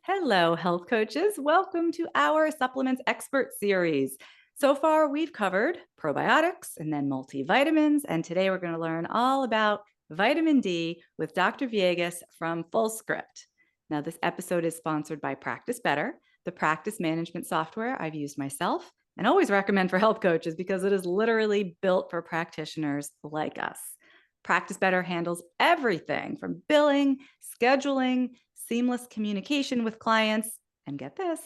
Hello, health coaches. Welcome to our supplements expert series. So far, we've covered probiotics and then multivitamins. And today we're going to learn all about vitamin D with Dr. Viegas from FullScript. Now, this episode is sponsored by Practice Better, the practice management software I've used myself and always recommend for health coaches because it is literally built for practitioners like us. Practice Better handles everything from billing, scheduling, seamless communication with clients, and get this,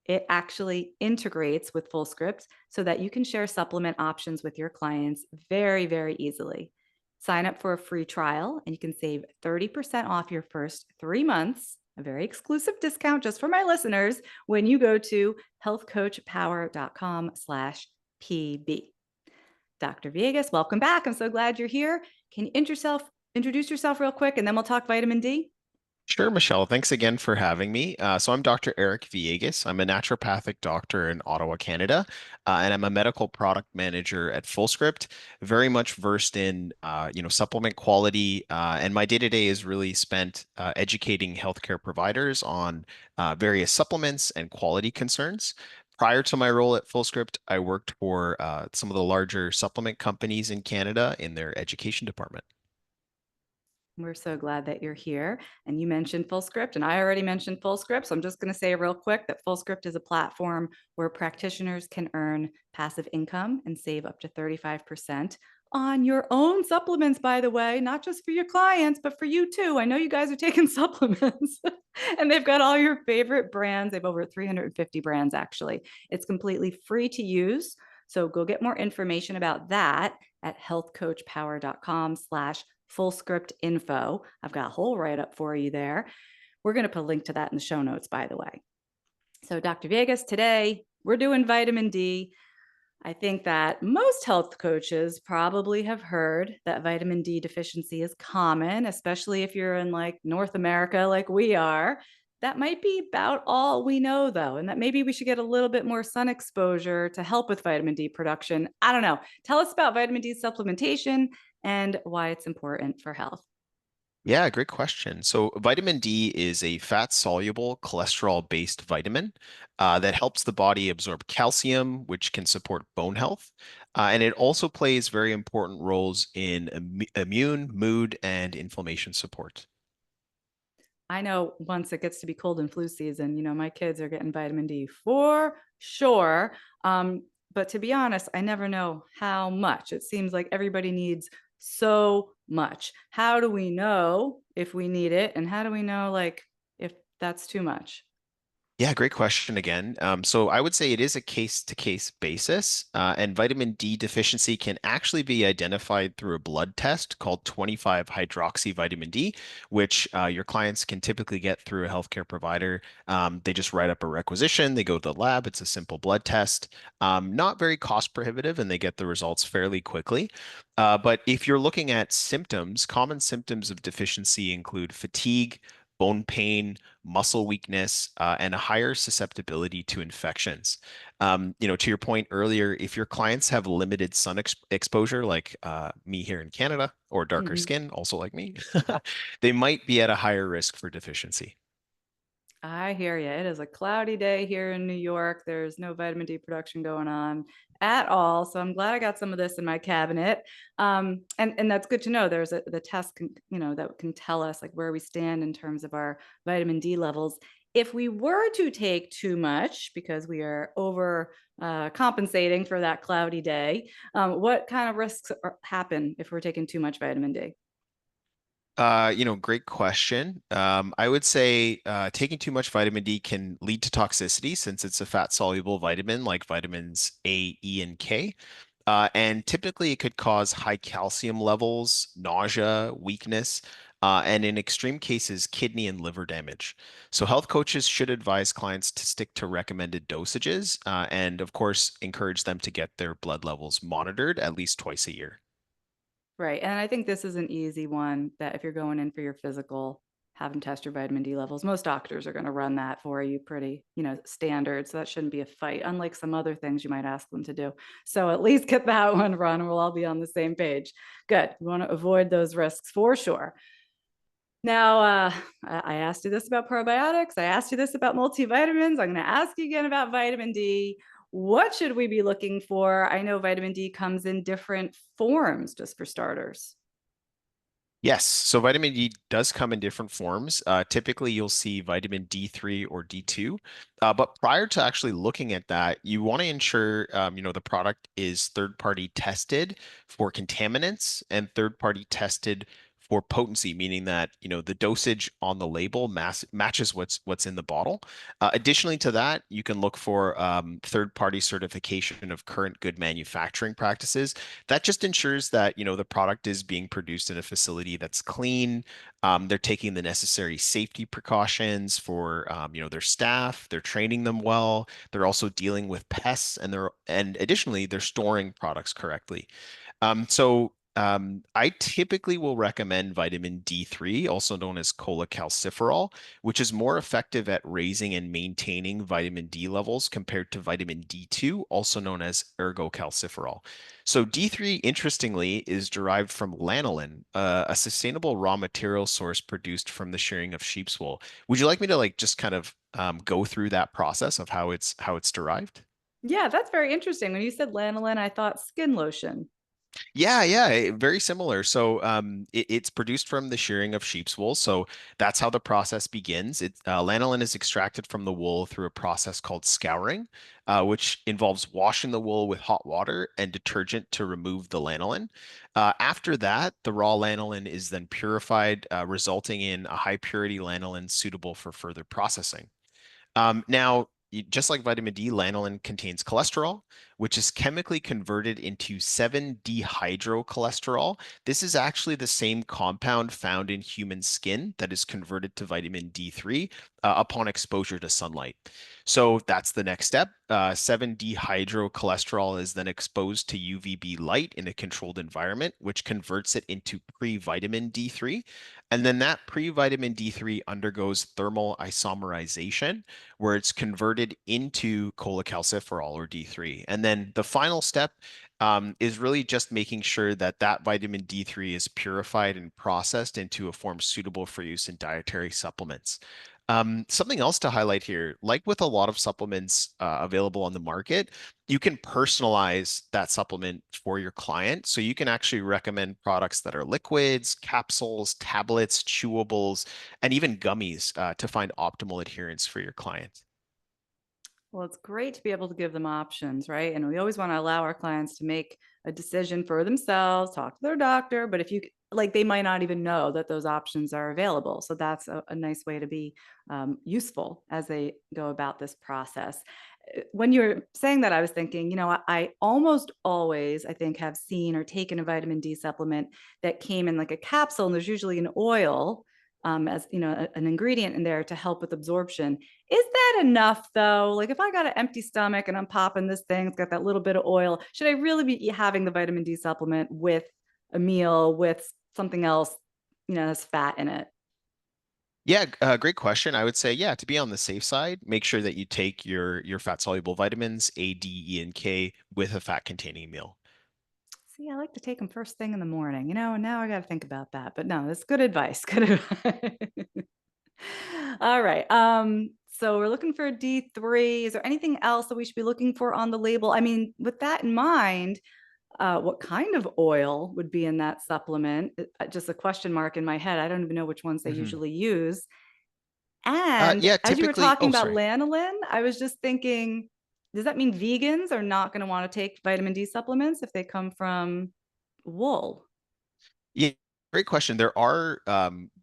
it actually integrates with FullScript so that you can share supplement options with your clients very, very easily. Sign up for a free trial and you can save 30% off your first 3 months, a very exclusive discount just for my listeners when you go to healthcoachpower.com/PB. Dr. Viegas, welcome back. I'm so glad you're here. Can you introduce yourself real quick and then we'll talk vitamin D? Sure, Michelle. Thanks again for having me. So I'm Dr. Eric Viegas. I'm a naturopathic doctor in Ottawa, Canada, and I'm a medical product manager at FullScript. Very much versed in, supplement quality, and my day-to-day is really spent educating healthcare providers on various supplements and quality concerns. Prior to my role at FullScript, I worked for some of the larger supplement companies in Canada in their education department. We're so glad that you're here. And you mentioned FullScript, and I already mentioned FullScript. So I'm just going to say real quick that FullScript is a platform where practitioners can earn passive income and save up to 35% on your own supplements, by the way, not just for your clients, but for you too. I know you guys are taking supplements and they've got all your favorite brands. They have over 350 brands, actually. It's completely free to use. So go get more information about that at healthcoachpower.com/FullScriptInfo. I've got a whole write up for you there. We're going to put a link to that in the show notes, by the way. So, Dr. Viegas, today we're doing vitamin D. I think that most health coaches probably have heard that vitamin D deficiency is common, especially if you're in like North America, like we are. That might be about all we know, though, and that maybe we should get a little bit more sun exposure to help with vitamin D production. I don't know. Tell us about vitamin D supplementation and why it's important for health. Yeah, great question. So, vitamin D is a fat-soluble, cholesterol-based vitamin that helps the body absorb calcium, which can support bone health. And it also plays very important roles in immune, mood, and inflammation support. I know once it gets to be cold and flu season, my kids are getting vitamin D for sure. But to be honest, I never know how much. It seems like everybody needs so much. How do we know if we need it? And how do we know, like, if that's too much? Yeah, great question again. So I would say it is a case-to-case basis, and vitamin D deficiency can actually be identified through a blood test called 25-hydroxy vitamin D, which your clients can typically get through a healthcare provider. They just write up a requisition, they go to the lab, it's a simple blood test, not very cost prohibitive, and they get the results fairly quickly. But if you're looking at symptoms, common symptoms of deficiency include fatigue, bone pain, muscle weakness, and a higher susceptibility to infections. To your point earlier, if your clients have limited sun exposure, like me here in Canada, or darker Mhm. skin, also like me, they might be at a higher risk for deficiency. I hear you. It is a cloudy day here in New York. There's no vitamin D production going on at all. So I'm glad I got some of this in my cabinet. And that's good to know. There's the test that can tell us like where we stand in terms of our vitamin D levels. If we were to take too much because we are over compensating for that cloudy day, what kind of risks happen if we're taking too much vitamin D? Great question. I would say taking too much vitamin D can lead to toxicity since it's a fat-soluble vitamin like vitamins A, E, and K. And typically it could cause high calcium levels, nausea, weakness, and in extreme cases, kidney and liver damage. So health coaches should advise clients to stick to recommended dosages, and of course, encourage them to get their blood levels monitored at least twice a year. Right, and I think this is an easy one that if you're going in for your physical, have them test your vitamin D levels. Most doctors are gonna run that for you pretty, standard, so that shouldn't be a fight, unlike some other things you might ask them to do. So at least get that one run, and we'll all be on the same page. Good, we wanna avoid those risks for sure. Now, I asked you this about probiotics. I asked you this about multivitamins. I'm going to ask you again about vitamin D. What should we be looking for? I know vitamin D comes in different forms, just for starters. Yes, so vitamin D does come in different forms. Typically, you'll see vitamin D3 or D2. But prior to actually looking at that, you want to ensure the product is third-party tested for contaminants and third-party tested for potency, meaning that the dosage on the label matches what's in the bottle. Additionally to that, you can look for third-party certification of current good manufacturing practices. That just ensures that the product is being produced in a facility that's clean. They're taking the necessary safety precautions for their staff. They're training them well. They're also dealing with pests, and additionally they're storing products correctly. I typically will recommend vitamin D3, also known as cholecalciferol, which is more effective at raising and maintaining vitamin D levels compared to vitamin D2, also known as ergocalciferol. So D3, interestingly, is derived from lanolin, a sustainable raw material source produced from the shearing of sheep's wool. Would you like me to just kind of go through that process of how it's derived? Yeah, that's very interesting. When you said lanolin, I thought skin lotion. Yeah, very similar. So it's produced from the shearing of sheep's wool. So that's how the process begins. Lanolin is extracted from the wool through a process called scouring, which involves washing the wool with hot water and detergent to remove the lanolin. After that, the raw lanolin is then purified, resulting in a high purity lanolin suitable for further processing. Now, just like vitamin D, lanolin contains cholesterol, which is chemically converted into 7-dehydrocholesterol. This is actually the same compound found in human skin that is converted to vitamin D3 upon exposure to sunlight. So that's the next step. 7-dehydrocholesterol is then exposed to UVB light in a controlled environment, which converts it into pre-vitamin D3. And then that pre-vitamin D3 undergoes thermal isomerization where it's converted into cholecalciferol or D3. And then the final step is really just making sure that that vitamin D3 is purified and processed into a form suitable for use in dietary supplements. Something else to highlight here, like with a lot of supplements available on the market, you can personalize that supplement for your client. So you can actually recommend products that are liquids, capsules, tablets, chewables, and even gummies to find optimal adherence for your client. Well, it's great to be able to give them options, right? And we always want to allow our clients to make a decision for themselves, talk to their doctor. But if you like, they might not even know that those options are available. So that's a nice way to be useful as they go about this process. When you're saying that, I was thinking, I almost always, I think, have seen or taken a vitamin D supplement that came in like a capsule, and there's usually an oil as an ingredient in there to help with absorption. Is that enough though? Like if I got an empty stomach and I'm popping this thing, it's got that little bit of oil. Should I really be having the vitamin D supplement with a meal with something else, that's fat in it? Yeah, great question. I would say, yeah, to be on the safe side, make sure that you take your fat soluble vitamins A, D, E, and K with a fat containing meal. See, I like to take them first thing in the morning, and now I got to think about that. But no, that's good advice. Good advice. All right. So we're looking for a D3. Is there anything else that we should be looking for on the label? I mean, with that in mind, what kind of oil would be in that supplement? Just a question mark in my head. I don't even know which ones they Mhm. usually use. And Yeah, as you were typically, talking oh, about sorry. lanolin, I was just thinking, does that mean vegans are not going to want to take vitamin D supplements if they come from wool? Yeah, great question. There are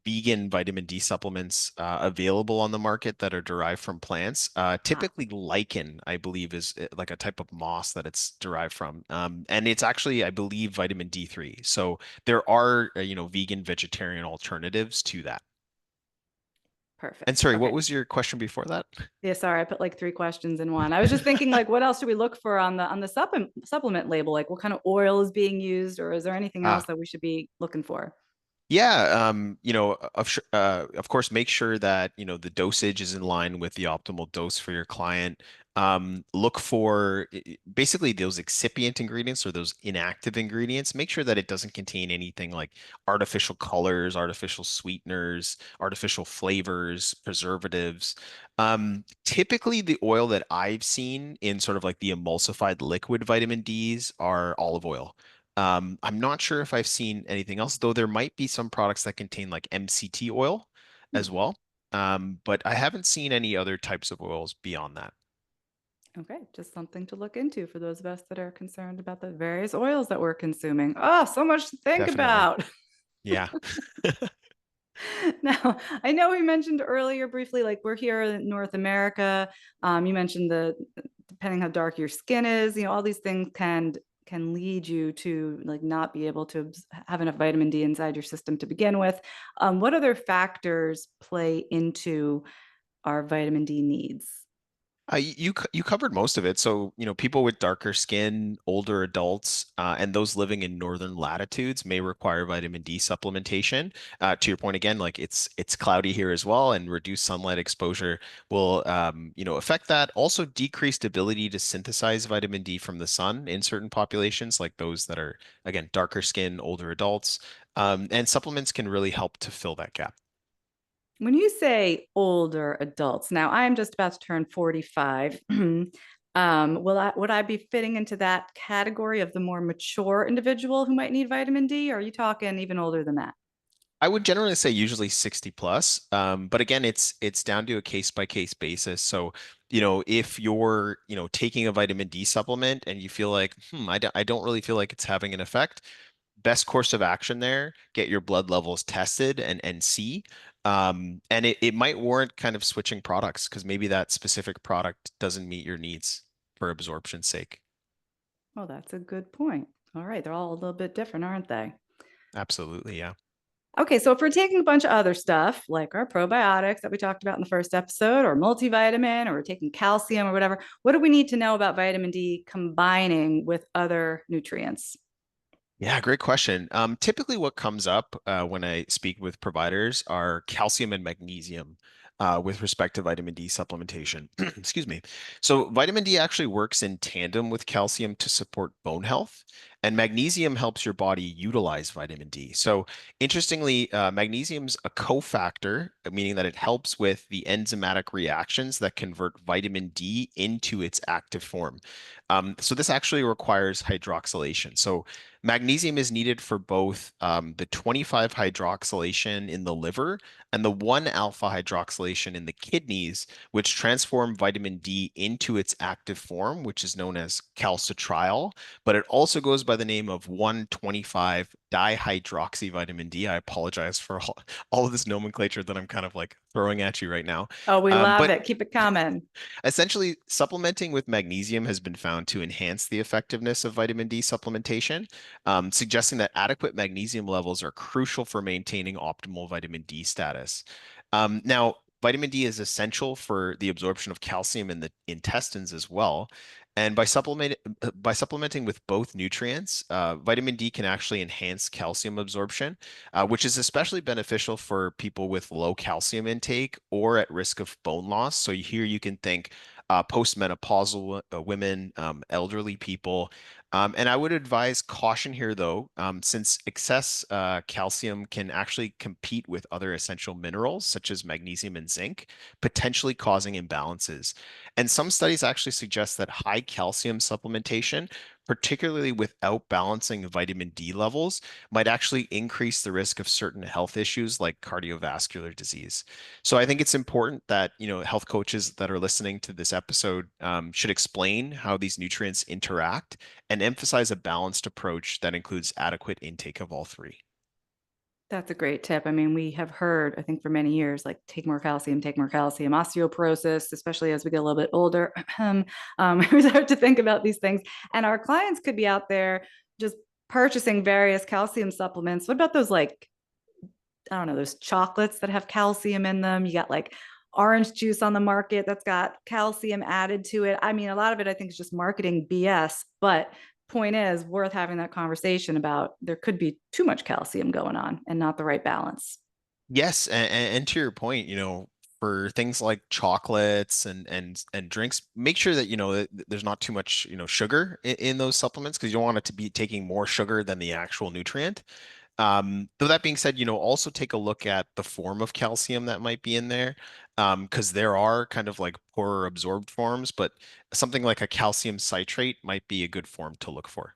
vegan vitamin D supplements available on the market that are derived from plants. Ah, Typically, lichen, I believe, is like a type of moss that it's derived from. And it's actually, I believe, vitamin D3. So there are, vegan vegetarian alternatives to that. And perfect. sorry, what Okay. was your question before that? Yeah, sorry, I put like three questions in one. I was just thinking, like, what else should we look for on the supplement label? Like, what kind of oil is being used, or is there anything else Ah, that we should be looking for? yeah, of course, make sure that, the dosage is in line with the optimal dose for your client. Look for basically those excipient ingredients or those inactive ingredients. Make sure that it doesn't contain anything like artificial colors, artificial sweeteners, artificial flavors, preservatives. Typically, the oil that I've seen in sort of like the emulsified liquid vitamin Ds are olive oil. I'm not sure if I've seen anything else, though there might be some products that contain like MCT oil Hmm. as well. But I haven't seen any other types of oils beyond that. Okay, just something to look into for those of us that are concerned about the various oils that we're consuming. Oh, so much to think Definitely. about. Yeah. Now, I know we mentioned earlier briefly, like we're here in North America. You mentioned the depending how dark your skin is, all these things can lead you to like not be able to have enough vitamin D inside your system to begin with. What other factors play into our vitamin D needs? You covered most of it. So, people with darker skin, older adults, and those living in northern latitudes may require vitamin D supplementation. To your point again, like it's cloudy here as well, and reduced sunlight exposure will, affect that. Also, decreased ability to synthesize vitamin D from the sun in certain populations, like those that are again darker skin, older adults. And supplements can really help to fill that gap. When you say older adults, now I'm just about to turn 45. Would I be fitting into that category of the more mature individual who might need vitamin D? Or are you talking even older than that? I would generally say usually 60 plus. But again, it's down to a case by case basis. So, if you're, taking a vitamin D supplement and you feel like, I don't really feel like it's having an effect, best course of action there, get your blood levels tested and see. And it might warrant kind of switching products because maybe that specific product doesn't meet your needs for absorption's sake. Oh, that's a good point. All right, they're all a little bit different, aren't they? Absolutely, yeah. Okay, so if we're taking a bunch of other stuff, like our probiotics that we talked about in the first episode, or multivitamin, or we're taking calcium or whatever, what do we need to know about vitamin D combining with other nutrients? Yeah, great question. Typically, what comes up when I speak with providers are calcium and magnesium with respect to vitamin D supplementation. Excuse me. So, vitamin D actually works in tandem with calcium to support bone health, and magnesium helps your body utilize vitamin D. So, interestingly, magnesium's a cofactor, meaning that it helps with the enzymatic reactions that convert vitamin D into its active form. So, this actually requires hydroxylation. So, magnesium is needed for both the 25 hydroxylation in the liver and the 1 alpha hydroxylation in the kidneys, which transform vitamin D into its active form, which is known as calcitriol. But it also goes by the name of 125 dihydroxy vitamin D. I apologize for all of this nomenclature that I'm kind of like throwing at you right now. Oh, we love But it. Keep it coming. essentially, supplementing with magnesium has been found to enhance the effectiveness of vitamin D supplementation, suggesting that adequate magnesium levels are crucial for maintaining optimal vitamin D status. Now, vitamin D is essential for the absorption of calcium in the intestines as well. And by supplementing with both nutrients, vitamin D can actually enhance calcium absorption, which is especially beneficial for people with low calcium intake or at risk of bone loss. So here you can think postmenopausal women, elderly people. And I would advise caution here, though, since excess calcium can actually compete with other essential minerals such as magnesium and zinc, potentially causing imbalances. And some studies actually suggest that high calcium supplementation, particularly without balancing vitamin D levels, might actually increase the risk of certain health issues like cardiovascular disease. So I think it's important that, health coaches that are listening to this episode should explain how these nutrients interact and emphasize a balanced approach that includes adequate intake of all three. That's a great tip. I mean, we have heard, I think, for many years, like take more calcium, osteoporosis, especially as we get a little bit older. We start to think about these things. And our clients could be out there just purchasing various calcium supplements. What about those, like, I don't know, those chocolates that have calcium in them? You got like orange juice on the market that's got calcium added to it. I mean, a lot of it, I think, is just marketing BS. But point is, worth having that conversation about there could be too much calcium going on and not the right balance. Yes, and to your point, for things like chocolates and drinks, make sure that there's not too much sugar in those supplements because you don't want it to be taking more sugar than the actual nutrient. Though that being said, also take a look at the form of calcium that might be in there, because there are kind of like poorer absorbed forms, but something like a calcium citrate might be a good form to look for.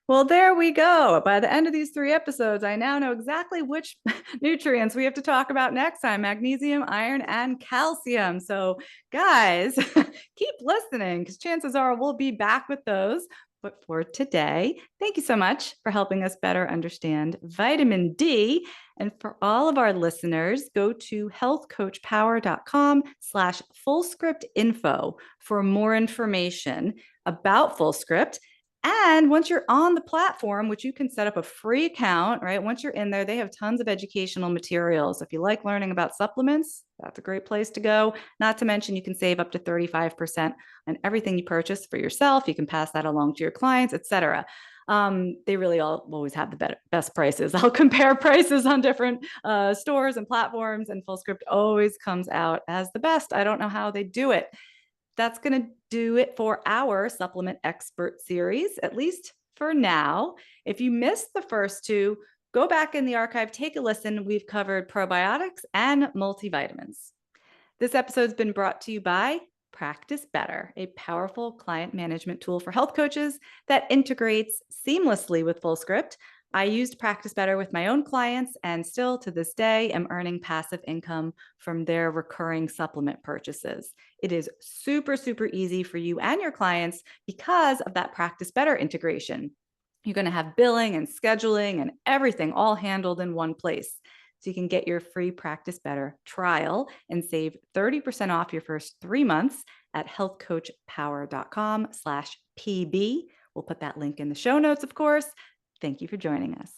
Well, there we go. By the end of these 3 episodes, I now know exactly which nutrients we have to talk about next time: magnesium, iron, and calcium. So, guys, keep listening because chances are we'll be back with those. But for today, thank you so much for helping us better understand vitamin D. And for all of our listeners, go to healthcoachpower.com/fullscript info for more information about Fullscript. And once you're on the platform, which you can set up a free account, right? Once you're in there, they have tons of educational materials. If you like learning about supplements, that's a great place to go. Not to mention, you can save up to 35% on everything you purchase for yourself. You can pass that along to your clients, etc. They really always have the best prices. I'll compare prices on different stores and platforms, and Fullscript always comes out as the best. I don't know how they do it. That's going to do it for our supplement expert series, at least for now. If you missed the first two, go back in the archive, take a listen. We've covered probiotics and multivitamins. This episode's been brought to you by Practice Better, a powerful client management tool for health coaches that integrates seamlessly with Fullscript. I used Practice Better with my own clients and still to this day am earning passive income from their recurring supplement purchases. It is super, super easy for you and your clients because of that Practice Better integration. You're going to have billing and scheduling and everything all handled in one place. So you can get your free Practice Better trial and save 30% off your first 3 months at healthcoachpower.com/PB. We'll put that link in the show notes, of course. Thank you for joining us.